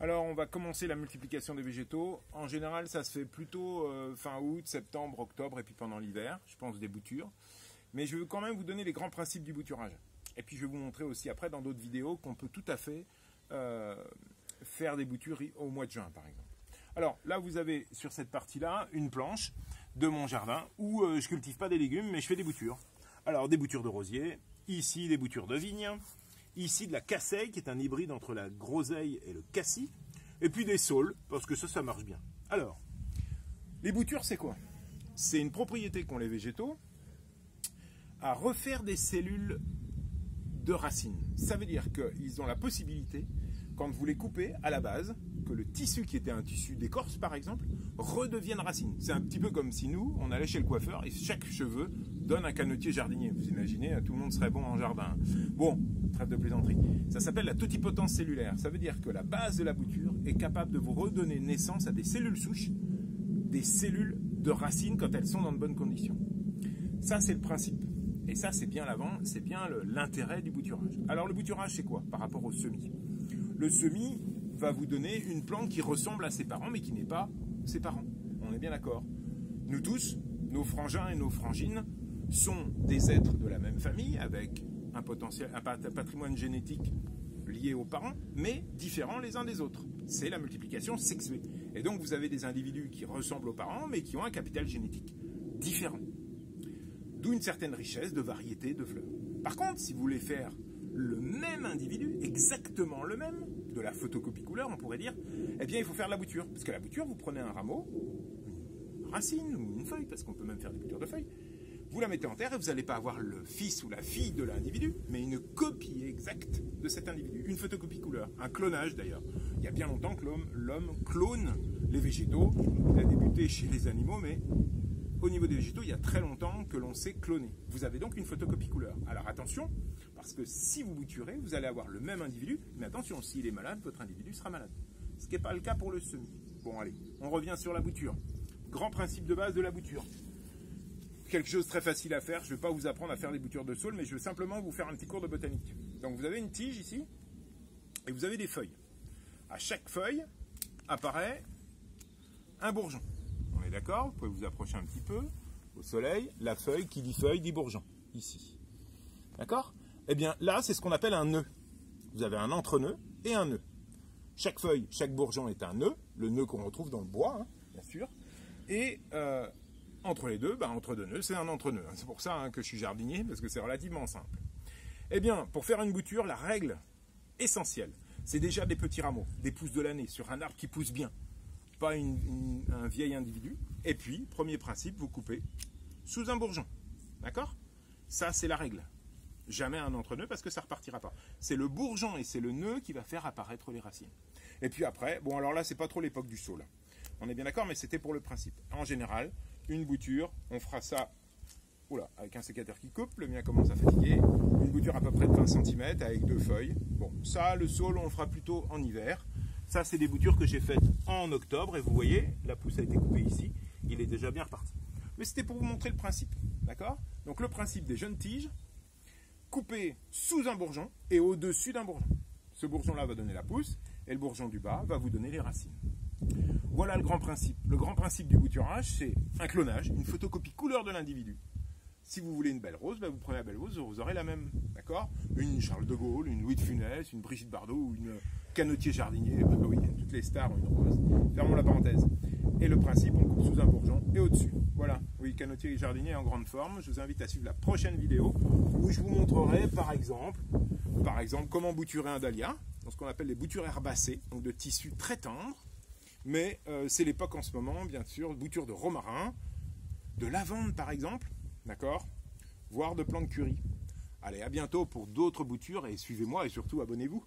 Alors, on va commencer la multiplication des végétaux. En général, ça se fait plutôt fin août, septembre, octobre et puis pendant l'hiver, je pense des boutures. Mais je veux quand même vous donner les grands principes du bouturage. Et puis, je vais vous montrer aussi après dans d'autres vidéos qu'on peut tout à fait faire des boutures au mois de juin, par exemple. Alors, là, vous avez sur cette partie-là une planche de mon jardin où je ne cultive pas des légumes, mais je fais des boutures. Alors, des boutures de rosier, ici des boutures de vigne. Ici de la casseille, qui est un hybride entre la groseille et le cassis. Et puis des saules, parce que ça marche bien. Alors, les boutures, c'est quoi? C'est une propriété qu'ont les végétaux à refaire des cellules de racines. Ça veut dire qu'ils ont la possibilité, quand vous les coupez à la base, que le tissu qui était un tissu d'écorce, par exemple, redevienne racine. C'est un petit peu comme si nous, on allait chez le coiffeur et chaque cheveu donne un canotier jardinier. Vous imaginez, tout le monde serait bon en jardin. Bon, trêve de plaisanterie. Ça s'appelle la totipotence cellulaire. Ça veut dire que la base de la bouture est capable de vous redonner naissance à des cellules souches, des cellules de racines quand elles sont dans de bonnes conditions. Ça, c'est le principe. Et ça, c'est bien l'avant, c'est bien l'intérêt du bouturage. Alors, le bouturage, c'est quoi par rapport au semis? Le semis va vous donner une plante qui ressemble à ses parents, mais qui n'est pas ses parents. On est bien d'accord. Nous tous, nos frangins et nos frangines, sont des êtres de la même famille, avec un patrimoine génétique lié aux parents, mais différents les uns des autres. C'est la multiplication sexuée. Et donc, vous avez des individus qui ressemblent aux parents, mais qui ont un capital génétique différent. D'où une certaine richesse de variété de fleurs. Par contre, si vous voulez faire le même individu, exactement le même, de la photocopie couleur, on pourrait dire, eh bien, il faut faire de la bouture. Parce que la bouture, vous prenez un rameau, une racine ou une feuille, parce qu'on peut même faire des boutures de feuilles, vous la mettez en terre et vous n'allez pas avoir le fils ou la fille de l'individu, mais une copie exacte de cet individu. Une photocopie couleur, un clonage d'ailleurs. Il y a bien longtemps que l'homme clone les végétaux. Il a débuté chez les animaux, mais au niveau des végétaux, il y a très longtemps que l'on sait cloner. Vous avez donc une photocopie couleur. Alors attention, parce que si vous bouturez, vous allez avoir le même individu, mais attention, s'il est malade, votre individu sera malade. Ce qui n'est pas le cas pour le semis. Bon, allez, on revient sur la bouture. Grand principe de base de la bouture. Quelque chose de très facile à faire. Je ne vais pas vous apprendre à faire des boutures de saules, mais je vais simplement vous faire un petit cours de botanique. Donc vous avez une tige ici, et vous avez des feuilles. À chaque feuille apparaît un bourgeon. On est d'accord? Vous pouvez vous approcher un petit peu au soleil. La feuille, qui dit feuille, dit bourgeon. Ici. D'accord? Eh bien, là, c'est ce qu'on appelle un nœud. Vous avez un entre-nœud et un nœud. Chaque feuille, chaque bourgeon est un nœud. Le nœud qu'on retrouve dans le bois, hein, bien sûr. Et entre les deux, entre deux nœuds, c'est un entre-nœud. C'est pour ça que je suis jardinier, parce que c'est relativement simple. Eh bien, pour faire une bouture, la règle essentielle, c'est déjà des petits rameaux, des pousses de l'année, sur un arbre qui pousse bien. Pas un vieil individu. Et puis, premier principe, vous coupez sous un bourgeon. D'accord? Ça, c'est la règle. Jamais un entre-nœud parce que ça ne repartira pas. C'est le bourgeon et c'est le nœud qui va faire apparaître les racines. Et puis après, bon alors là, c'est pas trop l'époque du saule. On est bien d'accord, mais c'était pour le principe. En général, une bouture, on fera ça avec un sécateur qui coupe, le mien commence à fatiguer. Une bouture à peu près de 20 cm avec 2 feuilles. Bon, ça, le saule, on le fera plutôt en hiver. Ça, c'est des boutures que j'ai faites en octobre. Et vous voyez, la pousse a été coupée ici. Il est déjà bien reparti. Mais c'était pour vous montrer le principe. D'accord? Donc, le principe des jeunes tiges, coupées sous un bourgeon et au-dessus d'un bourgeon. Ce bourgeon-là va donner la pousse et le bourgeon du bas va vous donner les racines. Voilà le grand principe. Le grand principe du bouturage, c'est un clonage, une photocopie couleur de l'individu. Si vous voulez une belle rose, vous prenez la belle rose, vous aurez la même. D'accord? Une Charles de Gaulle, une Louis de Funès, une Brigitte Bardot ou une Canotier jardinier. Oui, toutes les stars ont une rose. Fermons la parenthèse. Et le principe, on coupe sous un bourgeon et au-dessus. Voilà. Oui, Canotier jardinier en grande forme. Je vous invite à suivre la prochaine vidéo où je vous montrerai, par exemple, comment bouturer un dahlia, dans ce qu'on appelle les boutures herbacées, donc de tissus très tendres. Mais c'est l'époque en ce moment, bien sûr, bouture de romarin, de lavande, par exemple. D'accord? Voire de plantes curry. Allez, à bientôt pour d'autres boutures et suivez-moi et surtout abonnez-vous.